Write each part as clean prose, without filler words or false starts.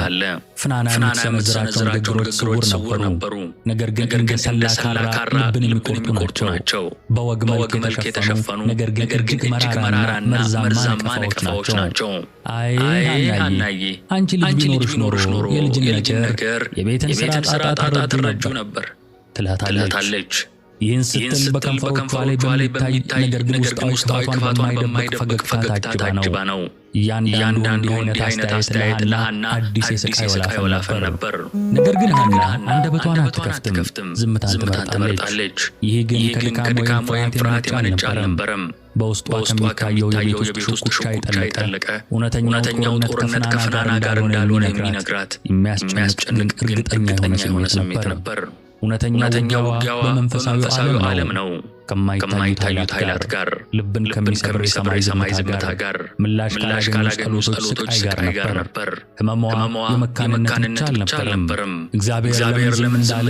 አለ። ፍናና የምትሰነዝራቸው ንግግሮች ስውር ነበሩ፣ ነገር ግን እንደ ሰላ ካራ ልብን የሚቆርጡ ናቸው። በወግ መልክ የተሸፈኑ ነገር ግን እጅግ መራራና መርዛማ ነቀፋዎች ናቸው። አይ ሐናዬ፣ አንቺ ልጅ ቢኖርሽ ኖሮ የልጅነት ነገር የቤትን ሥራ ጣጣ ትረጁ ነበር ትላታለች። ይህን ስትል በከንፈሮቿ ላይ በሚታይ ነገር ግን ውስጣዊ ክፋቷን በማይደብቅ ፈገግታ ታጅባ ነው። እያንዳንዱ እንዲህ አይነት አስተያየት ለሐና አዲስ የስቃይ ወላፈን ነበር። ነገር ግን ሐና አንደበቷን አትከፍትም፣ ዝምታን ትመርጣለች። ይህ ግን ከድካም ወይም ፍርሃት የመነጨ አልነበረም። በውስጧ ከሚታየው የቤት ውስጥ ሹክሹክታ የጠለቀ እውነተኛው ጦርነት ከፍናና ጋር እንዳልሆነ የሚነግራት የሚያስጨንቅ እርግጠኛ የሆነ ስሜት ነበር። እውነተኛው ውጊያዋ በመንፈሳዊ ዓለም ነው። ከማይታዩት ኃይላት ጋር፣ ልብን ከሚሰብር የሰማይ ዝምታ ጋር፣ ምላሽ ካላገኙ ጸሎቶች ስቃይ ጋር ነበር። ሕመሟ የመካንነት ብቻ አልነበረም። እግዚአብሔር ለምን እንዳለ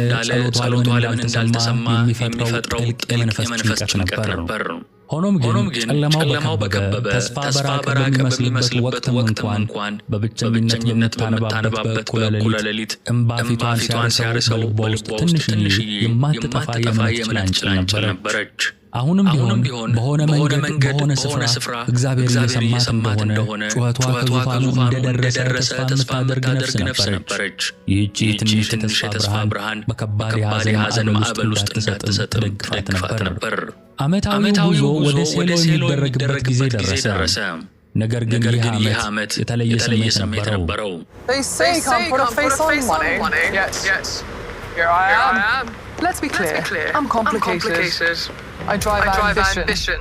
ጸሎቷ ለምን እንዳልተሰማ የሚፈጥረው ጥልቅ የመንፈስ ጭንቀት ነበር። ሆኖም ግን ጨለማው በከበበ ተስፋ በራቀ በሚመስልበት ወቅትም እንኳን በብቸኝነት የምታነባበት እኩለ ሌሊት እንባ ፊቷን ሲያርሰው በልቧ ውስጥ ትንሽዬ የማትጠፋ የመነጨች ጭላንጭል ነበረች። አሁንም ቢሆን በሆነ መንገድ በሆነ ስፍራ እግዚአብሔር እየሰማት እንደሆነ ጩኸቷ ከዙፋኑ እንደደረሰ ተስፋ የምታደርግ ነፍስ ነበረች። ይህቺ ትንሽ የተስፋ ብርሃን በከባድ የሐዘን ማዕበል ውስጥ እንዳትሰጥ ደግፋት ነበር። ዓመታዊው ጉዞ ወደ ሴሎ የሚደረግበት ጊዜ ደረሰ። ነገር ግን ይህ ዓመት የተለየ ስሜት ነበረው። Here I am. Let's be clear. I'm complicated. I drive ambition.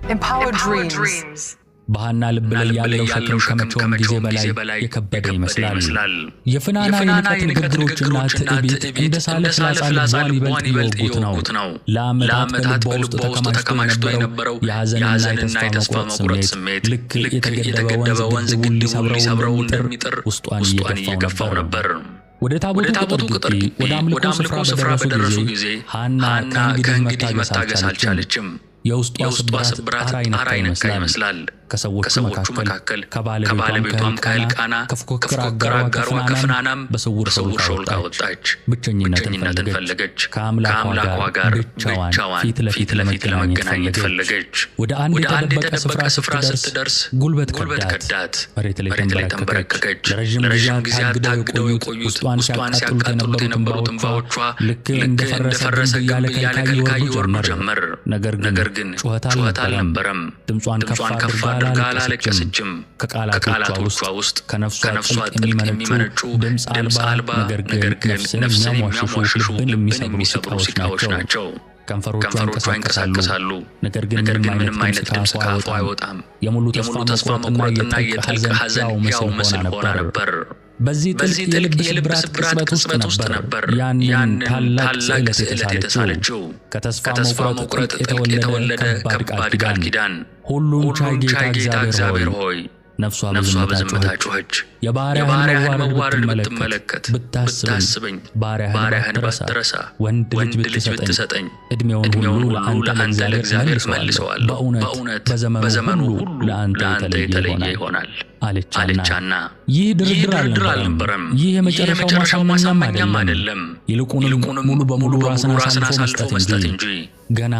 Empower dreams. በሐና ልብ ላይ ያለው ሸክም ከመቼውም ጊዜ በላይ የከበደ ይመስላል። የፍናና የንቀት ንግግሮችና ትዕቢት እንደ ሳለ ፍላጻ ልቧን ይበልጥ እየወጉት ነው። ለዓመታት በልቧ ውስጥ ተከማችቶ የነበረው የሐዘንና የተስፋ መቁረጥ ስሜት ልክ የተገደበ ወንዝ ግድቡን ሊሰብረው እንደሚጥር ውስጧን እየገፋው ነበር። ወደ ታቦቱ ቅጥር ወደ አምልኮ ስፍራ በደረሱ ጊዜ ሐና ከእንግዲህ መታገስ አልቻለችም። የውስጧ ስብራት ጣራ ይነካ ይመስላል። ከሰዎቹ መካከል ከባለቤቷም ከሕልቃና ከፉክክር አጋሯ ከፍናናም በስውር ሾልካ ወጣች። ብቸኝነትን ፈለገች። ከአምላኳ ጋር ብቻዋን ፊት ለፊት ለመገናኘት ፈለገች። ወደ አንድ የተደበቀ ስፍራ ስትደርስ ጉልበት ከዳት። መሬት ላይ ተንበረከከች። ለረዥም ጊዜ አግደው የቆዩት ውስጧን ሲያቃጥሉት የነበሩት እንባዎቿ ልክ እንደፈረሰ ግንብ ያለ ከልካይ ይወርዱ ጀመር። ነገር ግን ጩኸት አልነበረም። ድምጿን ከፍ አድርጋ አላለቀሰችም። ከቃላቶቿ ውስጥ ከነፍሷ ጥልቅ የሚመነጩ ድምፅ አልባ ነገር ግን ነፍስን የሚያሟሽሹ ልብን የሚሰብሩ ስቃዮች ናቸው። ከንፈሮቿ ይንቀሳቀሳሉ። ነገር ግን ምንም አይነት ድምፅ ከአፏ አይወጣም። የሙሉ ተስፋ መቁረጥና የጥልቅ ሐዘን ሕያው ምስል ሆና ነበር። በዚህ ጥልቅ የልብ ስብራት ቅጽበት ውስጥ ነበር ያንን ታላቅ ስዕለት የተሳለችው። ከተስፋ መቁረጥ የተወለደ ከባድ ቃል ኪዳን። ሁሉን ቻይ ጌታ እግዚአብሔር ሆይ ነፍሷ በዝምታ ጮኸች። የባሪያህን መዋረድ ብትመለከት ብታስበኝ፣ ባሪያህን ባትረሳ፣ ወንድ ልጅ ብትሰጠኝ፣ ዕድሜውን ሁሉ ለአንተ ለእግዚአብሔር መልሰዋለሁ። በእውነት በዘመኑ ሁሉ ለአንተ የተለየ ይሆናል አለቻና። ይህ ድርድር አልነበረም። ይህ የመጨረሻው ማሳመኛም አይደለም። ይልቁንም ሙሉ በሙሉ ራስን አሳልፎ መስጠት እንጂ ገና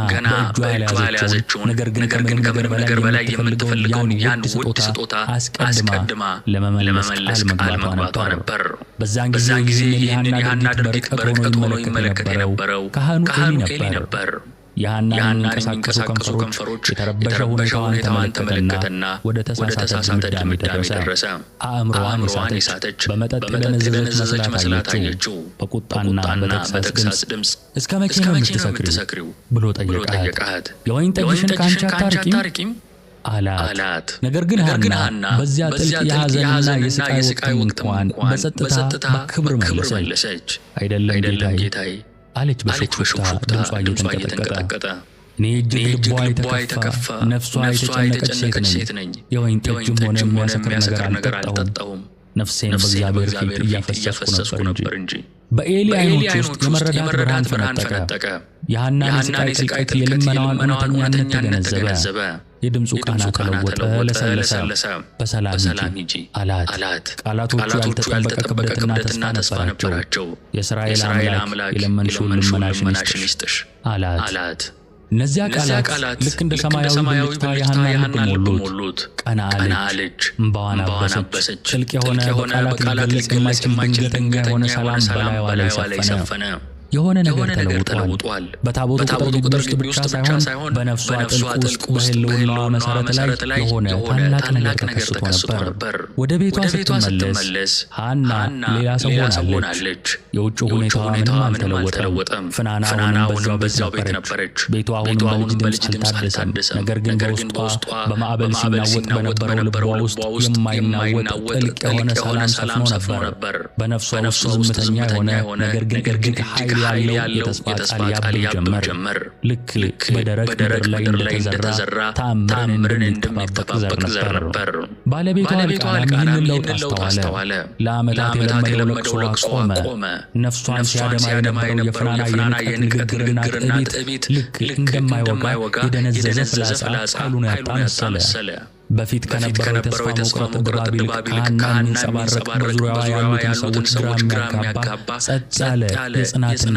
በእጇ ያልያዘችውን ነገር ግን ከምንም ነገር በላይ የምትፈልገውን ያን ውድ ስጦታ አስቀድማ ለመመለስ ቃል መግባቷ ነበር። በዛን ጊዜ ይህንን የሐና ድርጊት በርቀት ሆኖ ይመለከት የነበረው ካህኑ ኤሊ ነበር። የሐና የሚንቀሳቀሱ ከንፈሮች የተረበሸ ሁኔታዋን ተመለከተና ወደ ተሳሳተ ድምዳሜ ደረሰ። አእምሮዋን የሳተች በመጠጥ የደነዘዘች መስላት አየችው። በቁጣና በተግሳጽ ድምፅ እስከ መቼ ነው የምትሰክሪው ብሎ ጠየቃት። የወይን ጠጅሽን ከአንቺ አታርቂም አላት። ነገር ግን ሐና በዚያ ጥልቅ የሐዘንና የስቃይ ወቅት እንኳን በጸጥታ በክብር መለሰች። አይደለም ጌታዬ አለች በሹክሹክታ ድምጿ እየተንቀጠቀጠ። እኔ እጅግ ልቧ የተከፋ ነፍሷ የተጨነቀች ሴት ነኝ። የወይን ጠጅም ሆነ የሚያሰክር ነገር አልጠጣሁም። ነፍሴን በእግዚአብሔር ፊት እያፈሰስኩ ነበር እንጂ። በኤሊ ዓይኖች ውስጥ የመረዳት ብርሃን ፈነጠቀ። የሐናን ስቃይ ጥልቀት፣ የልመናዋን እውነተኛነት ተገነዘበ። የድምፁ ቃና ተለወጠ፣ ለሰለሰ። በሰላም ሂጂ አላት። ቃላቶቹ ያልተጠበቀ ክብደትና ተስፋ ነበራቸው። የእስራኤል አምላክ የለመንሽውን ልመናሽን ይስጥሽ አላት። እነዚያ ቃላት ልክ እንደ ሰማያዊ ብልጭታ የሐናን ልብ ሞሉት። ቀና አለች፣ እምባዋን አበሰች። ጥልቅ የሆነ በቃላት ሊገለጽ የማይችል ድንገተኛ የሆነ ሰላም በላይዋ ላይ ሰፈነ። የሆነ ነገር ተለውጧል። በታቦቱ ቅጥር ግቢ ውስጥ ብቻ ሳይሆን በነፍሷ ጥልቅ ውስጥ በህልውናዋ መሠረት ላይ የሆነ ታላቅ ነገር ተከስቶ ነበር። ወደ ቤቷ ስትመለስ ሐና ሌላ ሰው ሆናለች። የውጭ ሁኔታዋ ምንም አልተለወጠም። ፍናናውንም በዛው ቤት ነበረች። ቤቷ አሁንም በልጅ ድምፅ አልታደሰም። ነገር ግን በውስጧ በማዕበል ሲናወጥ በነበረው ልቧ ውስጥ የማይናወጥ ጥልቅ የሆነ ሰላም ሰፍኖ ነበር። በነፍሷ ውስጥ ዝምተኛ የሆነ ነገር ግን እርግጥ ኃይል ያለው የተስፋ ቃል ያብብ ጀመር። ልክ በደረቅ ምድር ላይ እንደተዘራ ተአምርን እንደሚጠባበቅ ዘር ነበር። ባለቤቷ ልቃናም ይህንን ለውጥ አስተዋለ። ለዓመታት የለመደው ለቅሶ ቆመ። ነፍሷን ሲያደማ የነበረው የፍናና የንቀት ንግግርና ትዕቢት ልክ እንደማይወጋ የደነዘዘ ፍላጻ ኃይሉን ያጣ መሰለ። በፊት ከነበረው የተስፋ መቁረጥ ድባብ ይልቅ ከሐና የሚንጸባረቅ በዙሪያዋ ያሉትን ሰዎች ግራ የሚያጋባ ጸጥ ያለ የጽናትና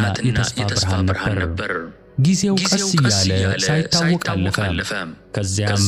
የተስፋ ብርሃን ነበር። ጊዜው ቀስ እያለ ሳይታወቅ አለፈ። ከዚያም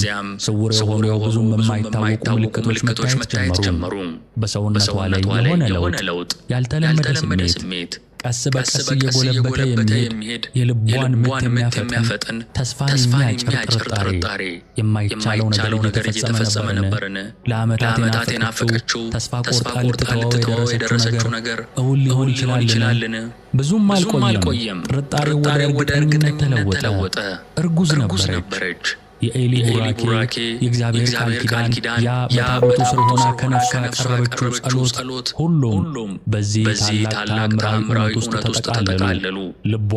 ስውር የሆኑ ብዙም የማይታወቁ ምልክቶች መታየት ጀመሩ። በሰውነቷ ላይ የሆነ ለውጥ፣ ያልተለመደ ስሜት ቀስ በቀስ እየጎለበተ የሚሄድ የልቧን ምት የሚያፈጥን ተስፋን የሚያጭር ጥርጣሬ የማይቻለው ነገር እየተፈጸመ ነበርን? ለዓመታት የናፈቀችው ተስፋ ቆርጣ ልትተወው የደረሰችው ነገር እውን ሊሆን ይችላልን? ብዙም አልቆየም። ጥርጣሬው ወደ እርግጠኝነት ተለወጠ። እርጉዝ ነበረች። የኤሊ ቡራኬ፣ የእግዚአብሔር ቃል ኪዳን፣ ያ በታቦቱ ስር ሆና ከነፍሷ ያቀረበችው ጸሎት ሁሉም በዚህ ታላቅ ተአምራዊ እውነት ውስጥ ተጠቃለሉ። ልቧ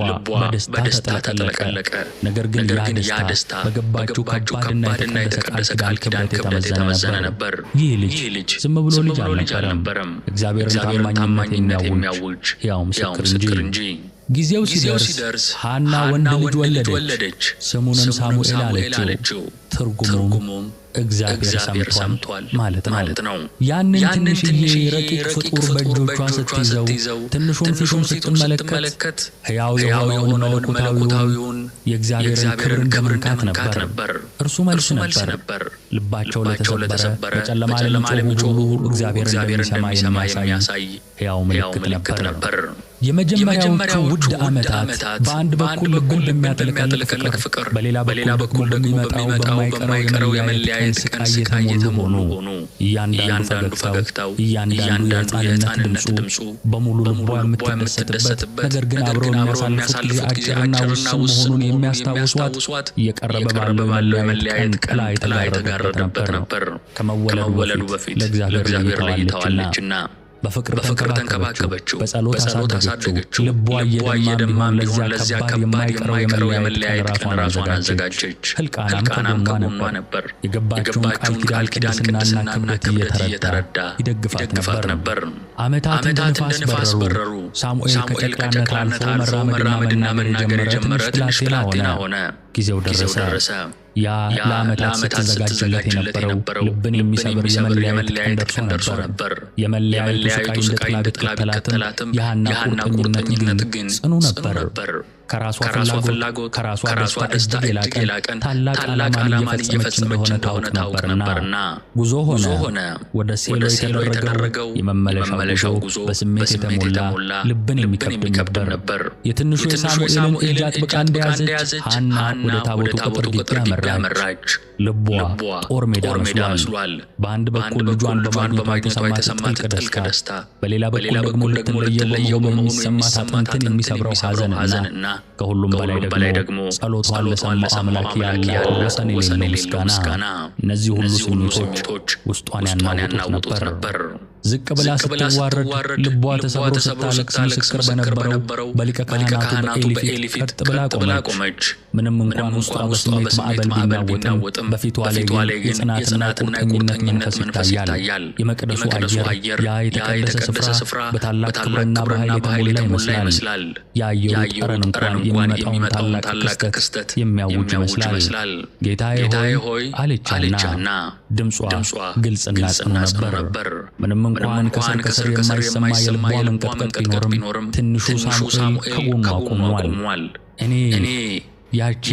በደስታ ተጥለቀለቀ። ነገር ግን ያ ደስታ በገባችው ከባድና የተቀደሰ ቃል ክብደት የተመዘነ ነበር። ይህ ልጅ ዝም ብሎ ልጅ አልነበረም። እግዚአብሔርን ታማኝነት የሚያውጅ ሕያው ምስክር እንጂ። ጊዜው ሲደርስ ሐና ወንድ ልጅ ወለደች። ስሙንም ሳሙኤል አለችው። ትርጉሙም እግዚአብሔር ሰምቷል ማለት ነው። ያንን ትንሽዬ ረቂቅ ፍጡር በእጆቿ ስትይዘው ትንሹን ፊቱን ስትመለከት ሕያው የሆነውን መለኮታዊውን የእግዚአብሔርን ክብር እንደመንካት ነበር። እርሱ መልስ ነበር። ልባቸው ለተሰበረ በጨለማ ለሚጮኹ ሁሉ እግዚአብሔር እንደሚሰማ የሚያሳይ ሕያው ምልክት ነበር። የመጀመሪያዎቹ ውድ ዓመታት በአንድ በኩል ልብን በሚያጥለቀልቅ ፍቅር፣ በሌላ በኩል በሚመጣው በማይቀረው የመለያየት ቀን ስቃይ የተሞሉ ሆኑ። እያንዳንዱ ፈገግታው፣ እያንዳንዱ የሕፃንነት ድምፁ በሙሉ ልቧ የምትደሰትበት ነገር ግን አብረው የሚያሳልፉት ጊዜ አጭርና ውስን መሆኑን የሚያስታውሷት እየቀረበ ባለው የመለያየት ቀን ጥላ የተጋረደበት ነበር። ከመወለዱ በፊት ለእግዚአብሔር ለይተዋለችና በፍቅር ተንከባከበችው፣ በጸሎት አሳደገችው። ልቧ እየደማም ለዚያ ከባድ የማይቀረው የመለያየት ቀን ራሷን አዘጋጀች። ሕልቃናም ከጎኗ ነበር። የገባችውን ቃል ኪዳን ቅድስናና ክብረት እየተረዳ ይደግፋት ነበር። ዓመታት እንደ ንፋስ በረሩ። ሳሙኤል ከጨቅላነት አልፎ መራመድና መናገር የጀመረ ትንሽ ብላቴና ሆነ። ጊዜው ደረሰ። ያ ለዓመታት ስትዘጋጅለት የነበረው ልብን የሚሰብር የመለያየት ቀን ደርሶ ነበር። የመለያየቱ ስቃይ እንደ ጥላ ቢከተላትም የሐና ቁርጠኝነት ግን ጽኑ ነበር። ከራሷ ፍላጎት ከራሷ ደስታ እጅግ የላቀን ታላቅ ዓላማን እየፈጸመች እንደሆነ ታውቅ ነበርና ጉዞ ሆነ። ወደ ሴሎ የተደረገው የመመለሻው ጉዞ በስሜት የተሞላ ልብን የሚከብድ ነበር። የትንሹ የሳሙኤልን እጅ አጥብቃ እንደያዘች ሐና ወደ ታቦቱ ቅጥር ግቢ አመራች። ልቧ ጦር ሜዳ መስሏል። በአንድ በኩል ልጇን በማግኘቷ የተሰማት ጥልቅ ደስታ፣ በሌላ በኩል ደግሞ ልትለየው በሚሰማት አጥንትን የሚሰብረው ሐዘንና ከሁሉም በላይ ደግሞ ጸሎቷን ለሰማው አምላክ ያላት ወሰን የሌለው ምስጋና። እነዚህ ሁሉ ስሜቶች ውስጧን ያናውጡት ነበር። ዝቅ ብላ ስትዋረድ ልቧ ተሰብሮ ስታለቅስ ምስክር በነበረው በሊቀ ካህናቱ በኤሊ ፊት ቀጥ ብላ ቆመች። ምንም እንኳን ውስጧ በስሜት ማዕበል ቢናወጥም በፊቷ ላይ ግን የጽናትና የቁርጠኝነት መንፈስ ይታያል። የመቅደሱ አየር ያ የተቀደሰ ስፍራ በታላቅ ክብርና በኃይል የተሞላ ይመስላል። የአየሩ ጠረን እንኳን የሚመጣውን ታላቅ ክስተት የሚያውጅ ይመስላል። ጌታዬ ሆይ አለቻና ድምጿ ግልጽና ጽኑ ነበር። ምንም እንኳን ከስር የማይሰማ የልቧ መንቀጥቀጥ ቢኖርም ትንሹ ሳሙኤል ከጎኗ ቆሟል። እኔ ያቺ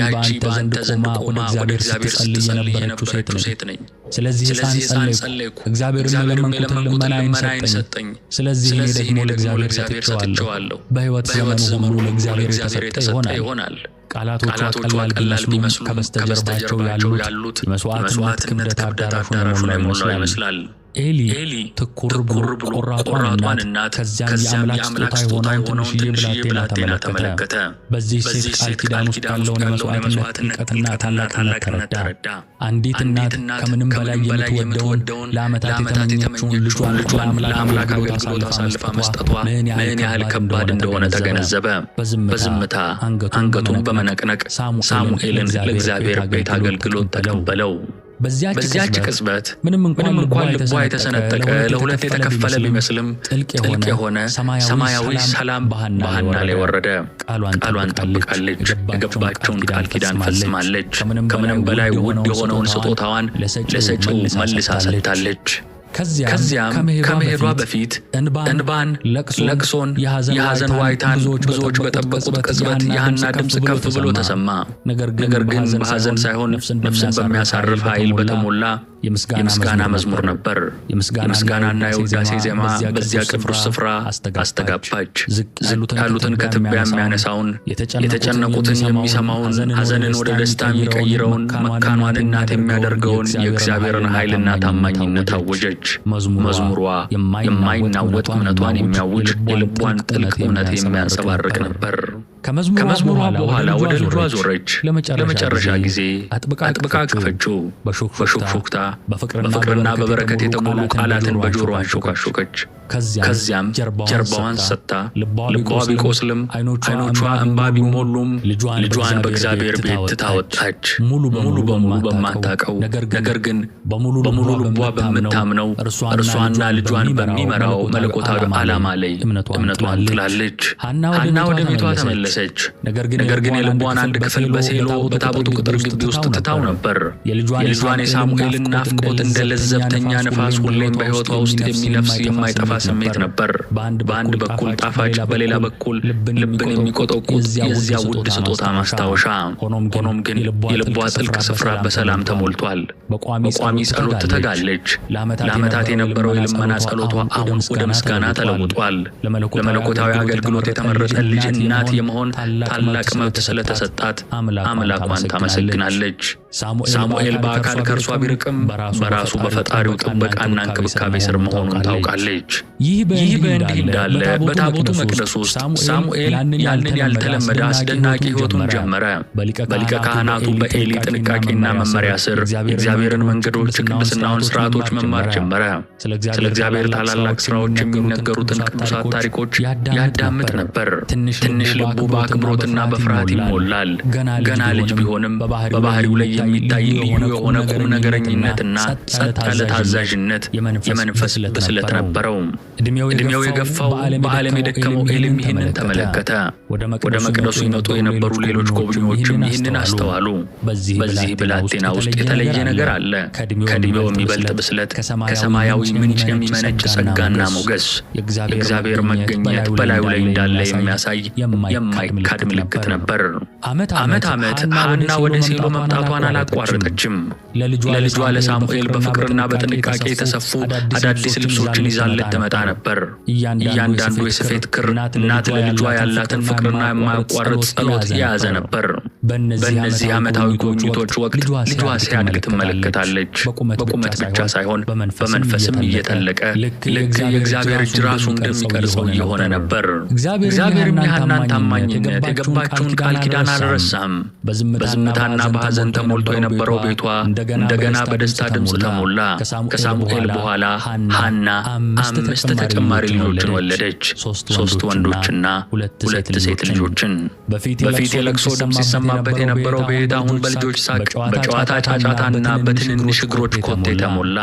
በአንተ ዘንድ ቆማ ወደ እግዚአብሔር ስትጸልይ የነበረችው ሴት ነኝ። ስለዚህ ሕፃን ጸለይኩ፣ እግዚአብሔርን የለመንኩትን ልመናዬን ሰጠኝ። ስለዚህ እኔ ደግሞ ለእግዚአብሔር ሰጥቼዋለሁ። በሕይወት ዘመኑ ሁሉ ለእግዚአብሔር የተሰጠ ይሆናል። ቃላቶቿ ቀላል ቢመስሉም ከበስተጀርባቸው ያሉት የመስዋዕትነት ክብደት አዳራሹን የሞላ ይመስላል። ኤሊ ትኩር ብሎ ቆራጧን እናት ከዚያም የአምላክ ስጦታ የሆነውን ትንሽዬ ብላቴና ተመለከተ። በዚህ ሴት ቃል ኪዳን ውስጥ ያለውን የመስዋዕትነት ጥልቀትና ታላቅነት ተረዳ። አንዲት እናት ከምንም በላይ የምትወደውን ለዓመታት የተመኘችውን ልጇን ለአምላክ አገልግሎት አሳልፋ መስጠቷ ምን ያህል ከባድ እንደሆነ ተገነዘበ። በዝምታ አንገቱን በመነቅነቅ ሳሙኤልን ለእግዚአብሔር ቤት አገልግሎት ተቀበለው። በዚያች ቅጽበት ምንም እንኳን ልቧ የተሰነጠቀ ለሁለት የተከፈለ ቢመስልም ጥልቅ የሆነ ሰማያዊ ሰላም በሐና ላይ ወረደ። ቃሏን ጠብቃለች፣ የገባቸውን ቃል ኪዳን ፈጽማለች። ከምንም በላይ ውድ የሆነውን ስጦታዋን ለሰጪው መልሳ ሰጥታለች። ከዚያም ከመሄዷ በፊት እንባን፣ ለቅሶን፣ የሐዘን ዋይታን ብዙዎች በጠበቁት ቅጽበት የሐና ድምፅ ከፍ ብሎ ተሰማ። ነገር ግን በሐዘን ሳይሆን ነፍስን በሚያሳርፍ ኃይል በተሞላ የምስጋና መዝሙር ነበር። የምስጋናና የውዳሴ ዜማ በዚያ ቅዱስ ስፍራ አስተጋባች። ዝቅ ያሉትን ከትቢያ የሚያነሳውን፣ የተጨነቁትን የሚሰማውን፣ ሐዘንን ወደ ደስታ የሚቀይረውን፣ መካኗን እናት የሚያደርገውን የእግዚአብሔርን ኃይልና ታማኝነት አወጀች። መዝሙሯ የማይናወጥ እምነቷን የሚያውጅ የልቧን ጥልቅ እምነት የሚያንጸባርቅ ነበር። ከመዝሙሯ በኋላ ወደ ልጇ ዞረች። ለመጨረሻ ጊዜ አጥብቃ አቀፈችው። በሹክሹክታ በፍቅርና በበረከት የተሞሉ ቃላትን በጆሮዋ አንሾካሾከች። ከዚያም ጀርባዋን ሰጥታ ልቧ ቢቆስልም ዓይኖቿ እንባ ቢሞሉም ልጇን በእግዚአብሔር ቤት ትታወጣች። ሙሉ በሙሉ በማታውቀው ነገር ግን በሙሉ ልቧ በምታምነው እርሷና ልጇን በሚመራው መለኮታዊ ዓላማ ላይ እምነቷን ጥላለች። ሐና ወደ ቤቷ ተመለሰች። ነገር ግን የልቧን አንድ ክፍል በሴሎ በታቦቱ ቅጥር ግቢ ውስጥ ትታው ነበር። የልጇን የሳሙኤልን ናፍቆት እንደ ለዘብተኛ ነፋስ ሁሌም በሕይወቷ ውስጥ የሚነፍስ የማይጠፋ ስሜት ነበር። በአንድ በኩል ጣፋጭ፣ በሌላ በኩል ልብን የሚቆጠቁጥ የዚያ ውድ ስጦታ ማስታወሻ። ሆኖም ግን የልቧ ጥልቅ ስፍራ በሰላም ተሞልቷል። በቋሚ ጸሎት ትተጋለች። ለዓመታት የነበረው የልመና ጸሎቷ አሁን ወደ ምስጋና ተለውጧል። ለመለኮታዊ አገልግሎት የተመረጠ ልጅ እናት የመሆን ታላቅ መብት ስለተሰጣት አምላኳን ታመሰግናለች። ሳሙኤል በአካል ከእርሷ ቢርቅም በራሱ በፈጣሪው ጥበቃና እንክብካቤ ስር መሆኑን ታውቃለች። ይህ በእንዲህ እንዳለ በታቦቱ መቅደስ ውስጥ ሳሙኤል ያንን ያልተለመደ አስደናቂ ሕይወቱን ጀመረ። በሊቀ ካህናቱ በኤሊ ጥንቃቄና መመሪያ ስር የእግዚአብሔርን መንገዶች፣ ቅድስናውን ስርዓቶች መማር ጀመረ። ስለ እግዚአብሔር ታላላቅ ስራዎች የሚነገሩትን ቅዱሳት ታሪኮች ያዳምጥ ነበር። ትንሽ ልቡ በአክብሮትና በፍርሃት ይሞላል። ገና ልጅ ቢሆንም በባህሪው ላይ የሚታይ ልዩ የሆነ ቁም ነገረኝነትና ጸጥ ያለ ታዛዥነት የመንፈስ ብስለት ነበረው። ዕድሜው የገፋው በዓለም የደከመው ኤሊም ይህንን ተመለከተ። ወደ መቅደሱ ይመጡ የነበሩ ሌሎች ጎብኚዎችም ይህንን አስተዋሉ። በዚህ ብላቴና ውስጥ የተለየ ነገር አለ። ከዕድሜው የሚበልጥ ብስለት፣ ከሰማያዊ ምንጭ የሚመነጭ ጸጋና ሞገስ፣ የእግዚአብሔር መገኘት በላዩ ላይ እንዳለ የሚያሳይ የማይካድ ምልክት ነበር። ዓመት ሐና ወደ ሴሎ መምጣቷን አላቋረጠችም። ለልጇ ለሳሙኤል በፍቅርና በጥንቃቄ የተሰፉ አዳዲስ ልብሶችን ይዛለት ትመጣ ነበር። እያንዳንዱ የስፌት ክር እናት ለልጇ ያላትን ፍቅርና የማያቋርጥ ጸሎት የያዘ ነበር። በእነዚህ ዓመታዊ ጉብኝቶች ወቅት ልጇ ሲያድግ ትመለከታለች። በቁመት ብቻ ሳይሆን በመንፈስም እየተለቀ ልክ የእግዚአብሔር እጅ ራሱ እንደሚቀርጸው እየሆነ ነበር። እግዚአብሔርም የሐናን ታማኝነት የገባችውን ቃል ኪዳን አልረሳም። በዝምታና በሐዘን ተሞልቶ የነበረው ቤቷ እንደገና በደስታ ድምፅ ተሞላ። ከሳሙኤል በኋላ ሐና 5 ተጨማሪ ልጆችን ወለደች፣ 3 ወንዶችና 2 ሴት ልጆችን። በፊት የለቅሶ ድምፅ ሲሰማበት የነበረው ቤት አሁን በልጆች ሳቅ፣ በጨዋታ ጫጫታና በትንንሽ እግሮች ኮቴ ተሞላ።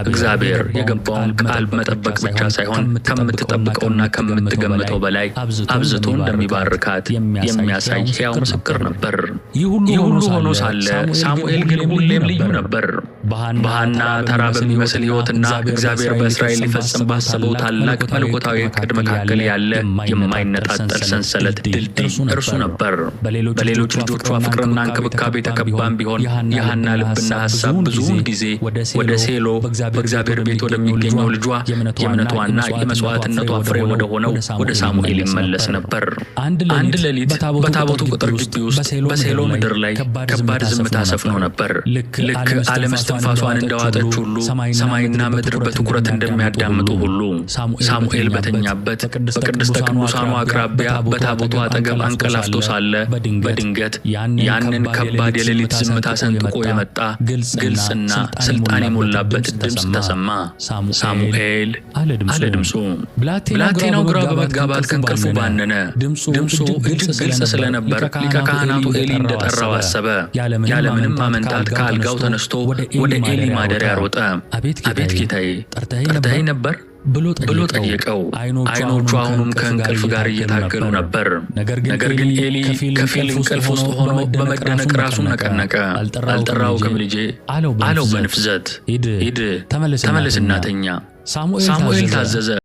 እግዚአብሔር የገባውን ቃል መጠበቅ ብቻ ሳይሆን ከምትጠብቀውና ከምትገምተው በላይ አብዝቶ እንደሚባርካት የሚያሳይ ሕያው ምስክር ነበር። ይህ ሁሉ ሆኖ ሳለ ሳሙኤል ግን ሁሌም ልዩ ነበር። በሐና ተራ በሚመስል ሕይወትና እግዚአብሔር በእስራኤል ሊፈጽም ባሰበው ታላቅ መለኮታዊ ዕቅድ መካከል ያለ የማይነጣጠል ሰንሰለት ድልድይ እርሱ ነበር። በሌሎች ልጆቿ ፍቅርና እንክብካቤ ተከባም ቢሆን የሐና ልብና ሐሳብ ብዙውን ጊዜ ወደ ሴሎ በእግዚአብሔር ቤት ወደሚገኘው ልጇ የእምነቷና የመስዋዕትነቷ ፍሬ ወደ ሆነው ወደ ሳሙኤል ይመለስ ነበር። አንድ ሌሊት በታቦቱ ቅጥር ግቢ ውስጥ በሴሎ ምድር ላይ ከባድ ዝምታ ሰፍኖ ነበር። ልክ ዓለም እስትንፋሷን እንደዋጠች ሁሉ ሰማይና ምድር በትኩረት እንደሚያዳምጡ ሁሉ ሳሙኤል በተኛበት በቅድስተ ቅዱሳኑ አቅራቢያ በታቦቱ አጠገብ አንቀላፍቶ ሳለ በድንገት ያንን ከባድ የሌሊት ዝምታ ሰንጥቆ የመጣ ግልጽና ስልጣን የሞላበት ድምፅ ተሰማ። ሳሙኤል አለ ድምፁ። ብላቴናው ግራ በመጋባት ከእንቅልፉ ባነነ። ድምፁ እጅግ ግልጽ ስለነበር ሊቀ ካህናቱ ኤሊ እንደጠራው አሰበ። ያለምንም ማመንታት ከአልጋው ተነስቶ ወደ ኤሊ ማደሪያ ሮጠ። አቤት ጌታዬ፣ ጠርተኸኝ ነበር ብሎ ጠየቀው። አይኖቹ አሁንም ከእንቅልፍ ጋር እየታገሉ ነበር። ነገር ግን ኤሊ ከፊል እንቅልፍ ውስጥ ሆኖ በመደነቅ ራሱን ነቀነቀ። አልጠራሁህም ልጄ አለው በንፍዘት። ሂድ ተመለስና ተኛ። ሳሙኤል ታዘዘ።